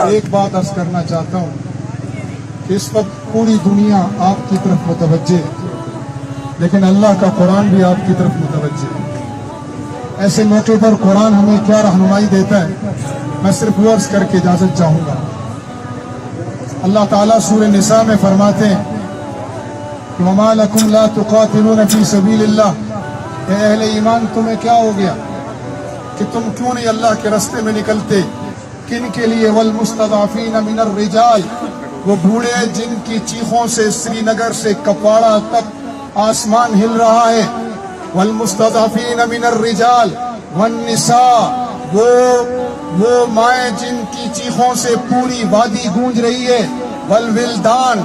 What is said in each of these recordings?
ایک بات عرض کرنا چاہتا ہوں کہ اس وقت پوری دنیا آپ کی طرف متوجہ ہے، لیکن اللہ کا قرآن بھی آپ کی طرف متوجہ ہے۔ ایسے موقع پر قرآن ہمیں کیا رہنمائی دیتا ہے، میں صرف وہ عرض کر کے اجازت چاہوں گا۔ اللہ تعالیٰ سورہ نساء میں فرماتے ہیں وَمَا لَكُمْ لَا تُقَاتِلُونَ فِي سَبِيلِ اللَّهِ، اے اہل ایمان تمہیں کیا ہو گیا کہ تم کیوں نہیں اللہ کے راستے میں نکلتے؟ کن کے لیے؟ وَالْمُسْتَضْعَفِينَ مِنَ الرِّجَالِ، وہ بوڑھے جن کی چیخوں سے سری نگر سے کپواڑہ تک آسمان ہل رہا ہے۔ وَالْمُسْتَضْعَفِينَ مِنَ الرِّجَالِ وَالنِّسَاءِ، وہ مائیں جن کی چیخوں سے پوری وادی گونج رہی ہے۔ وَالْوِلْدَانِ،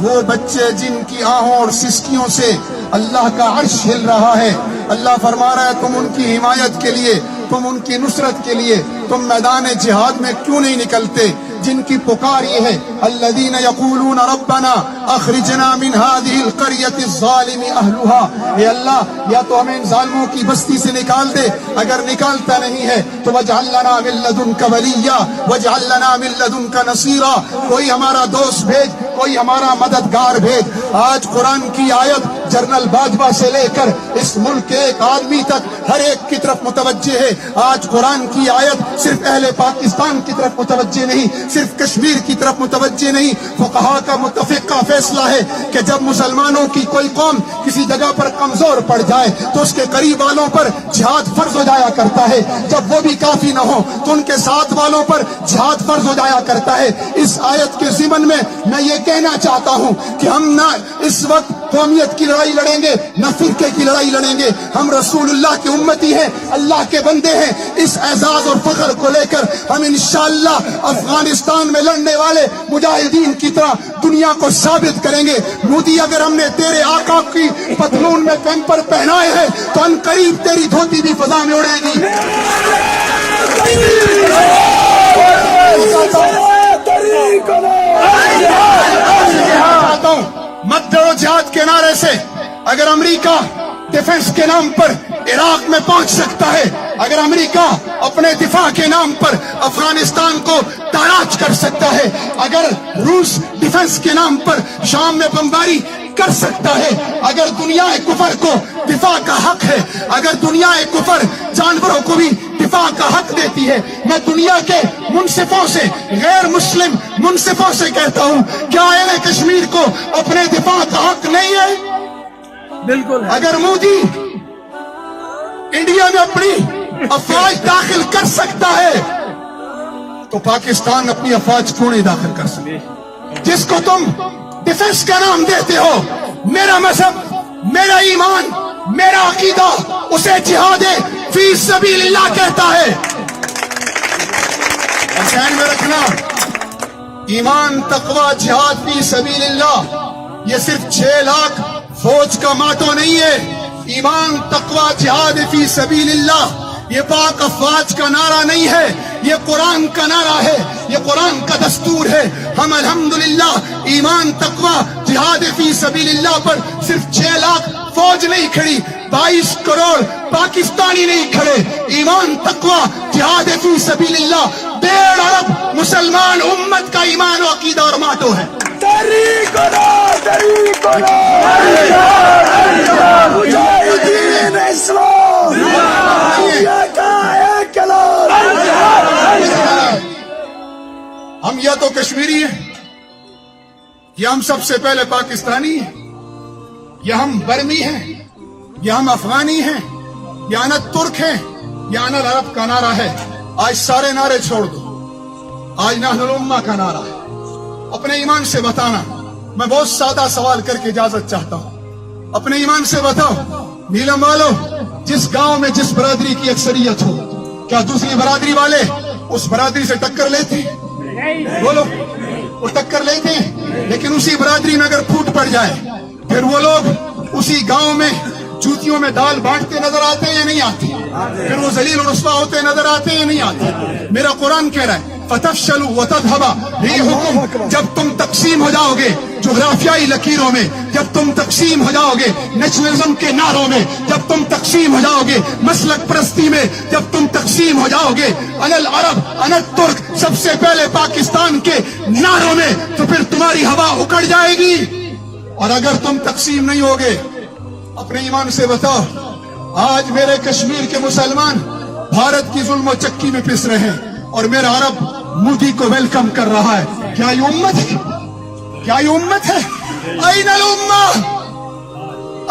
وہ بچے جن کی آہوں اور سسکیوں سے اللہ کا عرش ہل رہا ہے۔ اللہ فرما رہا ہے تم ان کی حمایت کے لیے، تم ان کی نصرت کے لیے تم میدان جہاد میں کیوں نہیں نکلتے؟ جن کی پکار یہ ہے الذین یقولون ربنا اخرجنا من هذه القرية الظالم اهلها، اے اللہ یا تو ہمیں ان ظالموں کی بستی سے نکال دے، اگر نکالتا نہیں ہے تو واجعل لنا من لدنک ولیا واجعل لنا من لدنک نصیرا، کوئی ہمارا دوست بھیج، کوئی ہمارا مددگار بھیج۔ آج قرآن کی آیت جنرل باجوہ سے لے کر اس ملک کے ایک آدمی تک ہر ایک کی طرف متوجہ ہے۔ آج قرآن کی آیت صرف اہل پاکستان کی طرف متوجہ نہیں، صرف کشمیر کی طرف متوجہ نہیں۔ فقہا کا متفقہ فیصلہ ہے کہ جب مسلمانوں کی کوئی قوم کسی جگہ پر کمزور پڑ جائے تو اس کے قریب والوں پر جہاد فرض ہو جایا کرتا ہے، جب وہ بھی کافی نہ ہو تو ان کے ساتھ والوں پر جہاد فرض ہو جایا کرتا ہے۔ اس آیت کے ضمن میں میں یہ کہنا چاہتا ہوں کہ ہم نہ اس وقت قومیت کی لڑائی لڑیں گے نہ فرقے کی لڑائی لڑیں گے، ہم رسول اللہ کی امتی ہیں، اللہ کے بندے ہیں۔ اس اعزاز اور فخر کو لے کر ہم انشاءاللہ افغانستان میں لڑنے والے مجاہدین کی طرح دنیا کو ثابت کریں گے۔ مودی اگر ہم نے تیرے آقا کی پتلون میں کیمپر پہنائے ہیں تو ان قریب تیری دھوتی بھی فضا میں اڑے گی۔ مت ڈرو جہاد کے نعرے سے، اگر امریکہ ڈیفنس کے نام پر عراق میں پہنچ سکتا ہے، اگر امریکہ اپنے دفاع کے نام پر افغانستان کو تاراج کر سکتا ہے، اگر روس ڈیفنس کے نام پر شام میں بمباری کر سکتا ہے، اگر دنیا کفر کو دفاع کا حق ہے، اگر دنیا کفر جانوروں کو بھی دفاع کا حق دیتی ہے، میں دنیا کے منصفوں سے، غیر مسلم منصفوں سے کہتا ہوں کیا اہل کشمیر کو اپنے دفاع کا حق نہیں ہے؟ بالکل۔ اگر مودی انڈیا میں اپنی افواج داخل کر سکتا ہے تو پاکستان اپنی افواج کیوں نہیں داخل کر سکے؟ جس کو تم ڈیفنس کا نام دیتے ہو، میرا مذہب، میرا ایمان، میرا عقیدہ اسے جہاد فی سبیل اللہ کہتا ہے۔ اور ذہن میں رکھنا، ایمان، تقوی، جہاد فی سبیل اللہ یہ صرف 6 لاکھ فوج کا ماتو نہیں ہے۔ ایمان، تقوی، جہاد فی سبیل اللہ یہ پاک افواج کا نعرہ نہیں ہے، یہ قرآن کا نعرہ ہے، یہ قرآن کا دستور ہے۔ ہم الحمدللہ ایمان، تقوی، جہاد فی سبیل اللہ پر صرف 6 لاکھ فوج نہیں کھڑی، 22 کروڑ پاکستانی نہیں کھڑے۔ ایمان، تقوی، جہاد فی سبیل اللہ 1.5 ارب مسلمان امت کا ایمان و عقیدہ اور ماتو ہے۔ ہم یا تو کشمیری ہیں، یا ہم سب سے پہلے پاکستانی ہیں، یا ہم برمی ہیں، یا ہم افغانی ہیں، یا نہ ترک ہیں، یا نہ عرب کا نعرہ ہے۔ آج سارے نعرے چھوڑ دو، آج نحن الامہ کا نعرہ ہے۔ اپنے ایمان سے بتانا، میں بہت سادہ سوال کر کے اجازت چاہتا ہوں، اپنے ایمان سے بتاؤ نیلم والو، جس گاؤں میں جس برادری کی اکثریت ہو، کیا دوسری برادری والے اس برادری سے ٹکر لیتے ہیں؟ بولو، وہ ٹکر لیتے ہیں، لیکن اسی برادری میں اگر پھوٹ پڑ جائے پھر وہ لوگ اسی گاؤں میں جوتیوں میں دال بانٹتے نظر آتے ہیں یا نہیں آتے؟ پھر وہ ذلیل و رسوا ہوتے نظر آتے ہیں یا نہیں آتے؟ میرا قرآن کہہ رہا ہے فَتَفْشَلُوا وَتَذْهَبَ رِيحُكُمْ، جب تم تقسیم ہو جاؤ گے جغرافیائی لکیروں میں، جب تم تقسیم ہو جاؤ گے نیشنلزم کے نعروں میں، جب تم تقسیم ہو جاؤ گے مسلک پرستی بستی میں جب تم تقسیم ہو جاؤ گے انل عرب انل ترک سب سے پہلے پاکستان کے نعروں میں، تو پھر تمہاری ہوا اکڑ جائے گی. اور اگر تم تقسیم نہیں ہوگے اپنے ایمان سے بتاؤ، آج میرے کشمیر کے مسلمان بھارت کی ظلم و چکی میں پس رہے ہیں اور میرا عرب مودی کو ویلکم کر رہا ہے. کیا یہ امت ہے؟ کیا یہ امت ہے؟ این الامہ،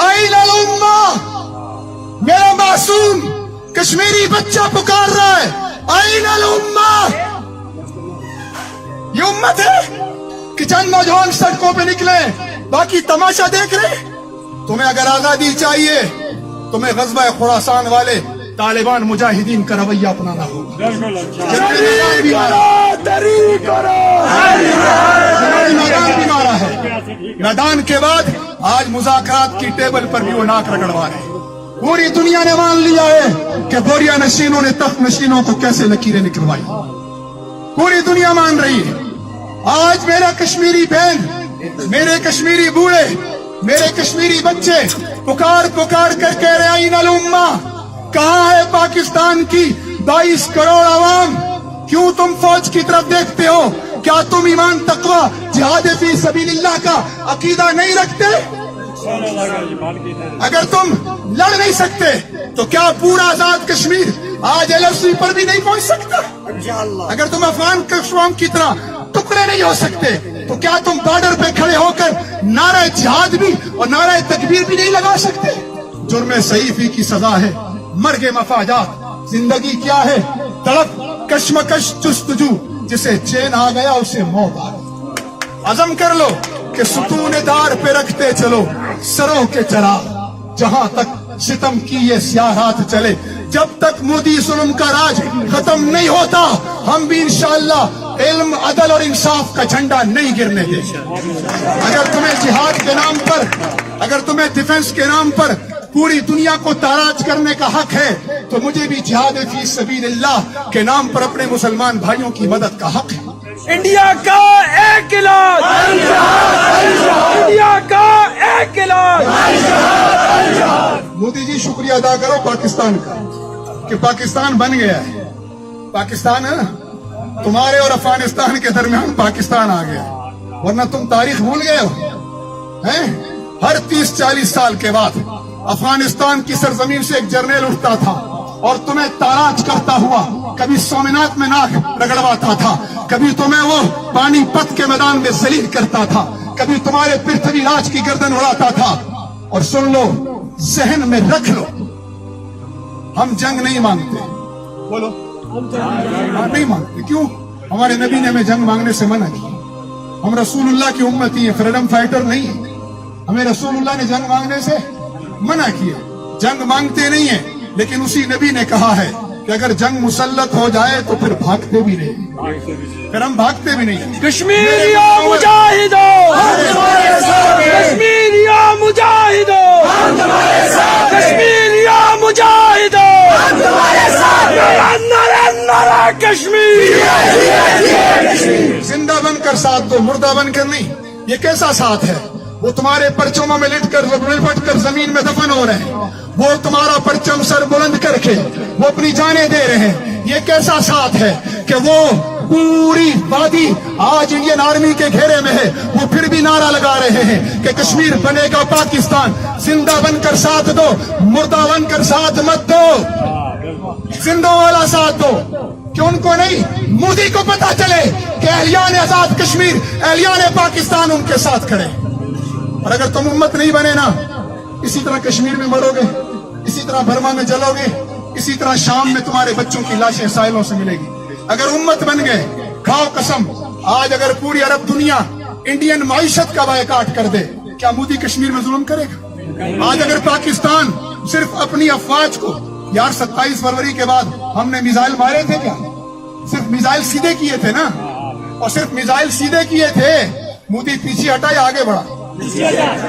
این الامہ. میرا معصوم کشمیری بچہ پکار رہا ہے، این الامہ. یہ امت ہے کہ چند نوجوان سڑکوں پہ نکلے باقی تماشا دیکھ رہے؟ تمہیں اگر آزادی چاہیے تمہیں غزوہ خراسان والے طالبان مجاہدین کا رویہ اپنانا ہوگا. میدان بھی مارا ہے، میدان کے بعد آج مذاکرات کی ٹیبل پر بھی وہ ناک رگڑوا رہے ہیں. پوری دنیا نے مان لیا ہے کہ بوریا نشینوں نے تخت نشینوں کو کیسے لکیریں نکلوائی. پوری دنیا مان رہی ہے. آج میرا کشمیری بہن، میرے کشمیری بوڑھے، میرے کشمیری بچے پکار پکار کر کہہ رہے ہیں این الامہ. کہاں ہے پاکستان کی 22 کروڑ عوام؟ کیوں تم فوج کی طرف دیکھتے ہو؟ کیا تم ایمان تقوی جہاد فی سبیل اللہ کا عقیدہ نہیں رکھتے؟ اگر تم لڑ نہیں سکتے تو کیا پورا آزاد کشمیر آج LFC پر بھی نہیں پہنچ سکتا؟ اگر تم افغان قوم کی طرح ٹکڑے نہیں ہو سکتے تو کیا تم بارڈر پہ کھڑے ہو کر نعرہ جہاد بھی اور نعرہ تکبیر بھی نہیں لگا سکتے؟ جرم صحیفی کی سزا ہے مرگ مفاجات. زندگی کیا ہے؟ تڑپ کشمکش جستجو. جسے چین آ گیا اسے موت آ گئی. عزم کر لو کہ ستون دار پہ رکھتے چلو سروں کے چراغ، جہاں تک ستم کی یہ سیاہ رات چلے. جب تک مودی ظلم کا راج ختم نہیں ہوتا ہم بھی انشاءاللہ علم، عدل اور انصاف کا جھنڈا نہیں گرنے دیں. اگر تمہیں جہاد کے نام پر، اگر تمہیں ڈیفنس کے نام پر پوری دنیا کو تاراج کرنے کا حق ہے تو مجھے بھی جہاد فی سبیل اللہ کے نام پر اپنے مسلمان بھائیوں کی مدد کا حق ہے. انڈیا کا ایک علاج، انڈیا کا ایک علاج. مودی جی شکریہ ادا کرو پاکستان کا کہ پاکستان بن گیا ہے. پاکستان ہے نا، تمہارے اور افغانستان کے درمیان پاکستان آ گیا، ورنہ تم تاریخ بھول گئے ہو. ہر 30-40 سال کے بعد افغانستان کی سرزمین سے ایک جرنیل اٹھتا تھا اور تمہیں تاراج کرتا ہوا کبھی سومنات میں ناک رگڑواتا تھا، کبھی تمہیں وہ پانی پت کے میدان میں ذلیل کرتا تھا، کبھی تمہارے پرتھوی راج کی گردن اڑاتا تھا. اور سن لو، ذہن میں رکھ لو، ہم جنگ نہیں مانگتے. بولو، ہم نہیں مانگتے. کیوں؟ ہمارے نبی نے ہمیں جنگ مانگنے سے منع کی. ہم رسول اللہ کی امتی ہیں، فریڈم فائٹر نہیں ہیں. ہمیں رسول اللہ نے جنگ مانگنے سے منع کیا. جنگ مانگتے نہیں ہیں، لیکن اسی نبی نے کہا ہے کہ اگر جنگ مسلط ہو جائے تو پھر بھاگتے بھی نہیں، پھر ہم بھاگتے بھی نہیں. کشمیریوں مجاہدوں، کشمیریوں مجاہدوں، کشمیریوں مجاہدوں، نعرہ کشمیر. زندہ بن کر ساتھ دو، مردہ بن کر نہیں. یہ کیسا ساتھ ہے؟ وہ تمہارے پرچموں میں لپٹ کر زمین میں دفن ہو رہے ہیں، وہ تمہارا پرچم سر بلند کر کے وہ اپنی جانیں دے رہے ہیں. یہ کیسا ساتھ ہے کہ وہ پوری وادی آج انڈین آرمی کے گھیرے میں ہے، وہ پھر بھی نعرہ لگا رہے ہیں کہ کشمیر بنے گا پاکستان. زندہ بن کر ساتھ دو، مردہ بن کر ساتھ مت دو. زندوں والا ساتھ دو کہ ان کو نہیں، مودی کو پتا چلے کہ اہلیان آزاد کشمیر، اہلیان پاکستان ان کے ساتھ کھڑے. اور اگر تم امت نہیں بنے نا، اسی طرح کشمیر میں مرو گے، اسی طرح برما میں جلو گے، اسی طرح شام میں تمہارے بچوں کی لاشیں ساحلوں سے ملے گی. اگر امت بن گئے، کھاؤ قسم، آج اگر پوری عرب دنیا انڈین معیشت کا بائیکاٹ کر دے، کیا مودی کشمیر میں ظلم کرے گا؟ آج اگر پاکستان صرف اپنی افواج کو، یار 27 فروری کے بعد ہم نے میزائل مارے تھے کیا؟ صرف میزائل سیدھے کیے تھے نا، اور صرف میزائل سیدھے کیے تھے. مودی پیچھے ہٹا یا آگے بڑھا؟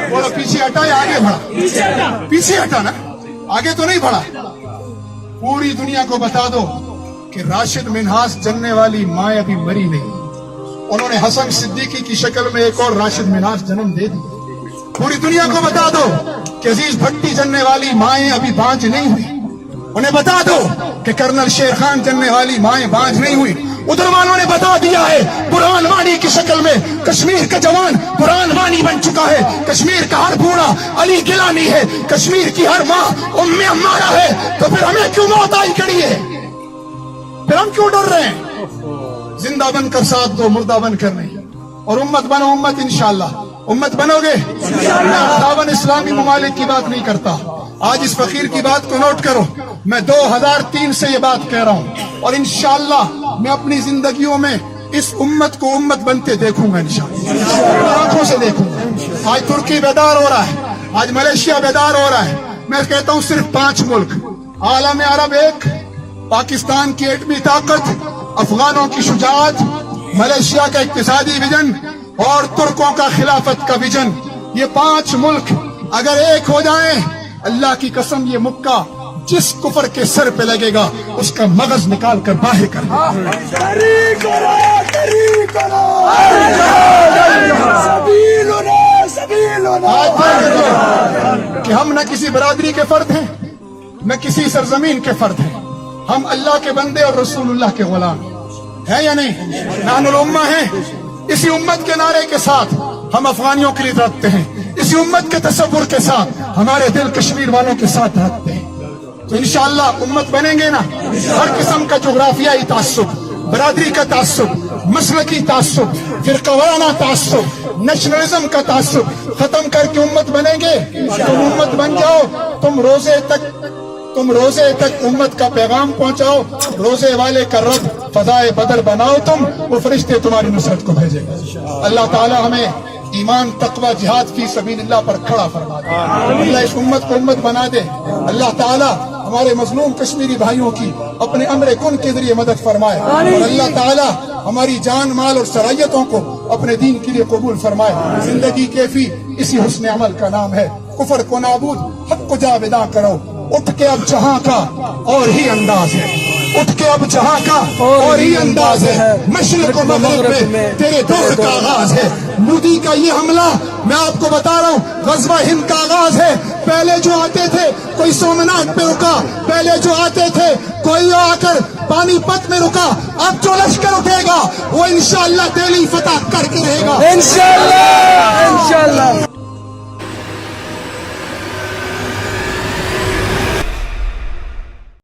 بولو، پیچھے ہٹا یا آگے بڑھا؟ پیچھے ہٹا نا، آگے تو نہیں بڑھا. پوری دنیا کو بتا دو کہ راشد منہاس جننے والی ماں ابھی مری نہیں. انہوں نے حسن صدیقی کی شکل میں ایک اور راشد منہاس جنم دے دی. پوری دنیا کو بتا دو کہ عزیز بھٹی جننے والی مائیں ابھی بانج نہیں ہوئی. انہیں بتا دو کہ کرنل شیر خان جننے والی مائیں باز نہیں ہوئی. ادھر والوں نے بتا دیا ہے قرآن وانی کی شکل میں کشمیر کا جوان قرآن وانی بن چکا ہے. کشمیر کا ہر بوڑھا علی گیلانی ہے. کشمیر کی ہر ماں ام امارہ ہے. تو پھر ہمیں کیوں موت آئی کھڑی ہے؟ پھر ہم کیوں ڈر رہے ہیں؟ زندہ بن کر ساتھ دو، مردہ بن کر نہیں. اور امت بنو، امت انشاءاللہ. امت بنو گے؟ میں دعوت اسلامی ممالک کی بات نہیں کرتا. آج اس فقیر کی بات کو نوٹ کرو. میں 2003 سے یہ بات کہہ رہا ہوں اور انشاءاللہ میں اپنی زندگیوں میں اس امت کو امت بنتے دیکھوں گا انشاءاللہ. آنکھوں سے دیکھوں گا. آج ترکی بیدار ہو رہا ہے، آج ملیشیا بیدار ہو رہا ہے. میں کہتا ہوں صرف 5 ملک، عالم عرب ایک، پاکستان کی ایٹمی طاقت، افغانوں کی شجاعت، ملیشیا کا اقتصادی ویژن اور ترکوں کا خلافت کا ویژن، یہ 5 ملک اگر ایک ہو جائیں، اللہ کی قسم یہ مکہ جس کفر کے سر پہ لگے گا اس کا مغز نکال کر باہر کر دے گا. کہ ہم نہ کسی برادری کے فرد ہیں نہ کسی سرزمین کے فرد ہیں. ہم اللہ کے بندے اور رسول اللہ کے غلام ہیں یا نہیں؟ نحن الامہ ہیں. اسی امت کے نعرے کے ساتھ ہم افغانیوں کے لیے رکھتے ہیں. اسی امت کے تصور کے ساتھ ہمارے دل کشمیر والوں کے ساتھ رکھتے ہیں. تو انشاءاللہ امت بنیں گے نا. ہر قسم کا جغرافیائی تعصب، برادری کا تعصب، مسلکی تعصب، فرقہ وارانہ تعصب، نیشنلزم کا تعصب ختم کر کے امت بنیں گے. تم امت بن جاؤ. تم روزے تک امت کا پیغام پہنچاؤ. روزے والے کا رب فضائے بدر بناؤ. تم وہ فرشتے تمہاری نصرت کو بھیجے گا. اللہ تعالی ہمیں ایمان، تقوی، جہاد فی سبیل اللہ پر کھڑا فرما دے. اللہ اس امت کو امت بنا دے. اللہ تعالی ہمارے مظلوم کشمیری بھائیوں کی اپنے امر کن کے ذریعے مدد فرمائے. اور اللہ تعالی ہماری جان، مال اور صلاحیتوں کو اپنے دین کے لیے قبول فرمائے. زندگی کیفی اسی حسن عمل کا نام ہے. کفر کو نابود، حق کو جاویداں کرو. اٹھ کے اب جہاں کا اور ہی انداز ہے. اٹھ کے اب جہاں کا اور ہی انداز ہے. مشرق و مغرب میں تیرے دور کا آغاز ہے. مودی کا یہ حملہ میں آپ کو بتا رہا ہوں غزوہ ہند کا آغاز ہے. پہلے جو آتے تھے کوئی سومنات پہ رکا، پہلے جو آتے تھے کوئی آ کر پانی پت میں رکا. اب جو لشکر اٹھے گا وہ انشاءاللہ دہلی فتح کر کے رہے گا. انشاءاللہ.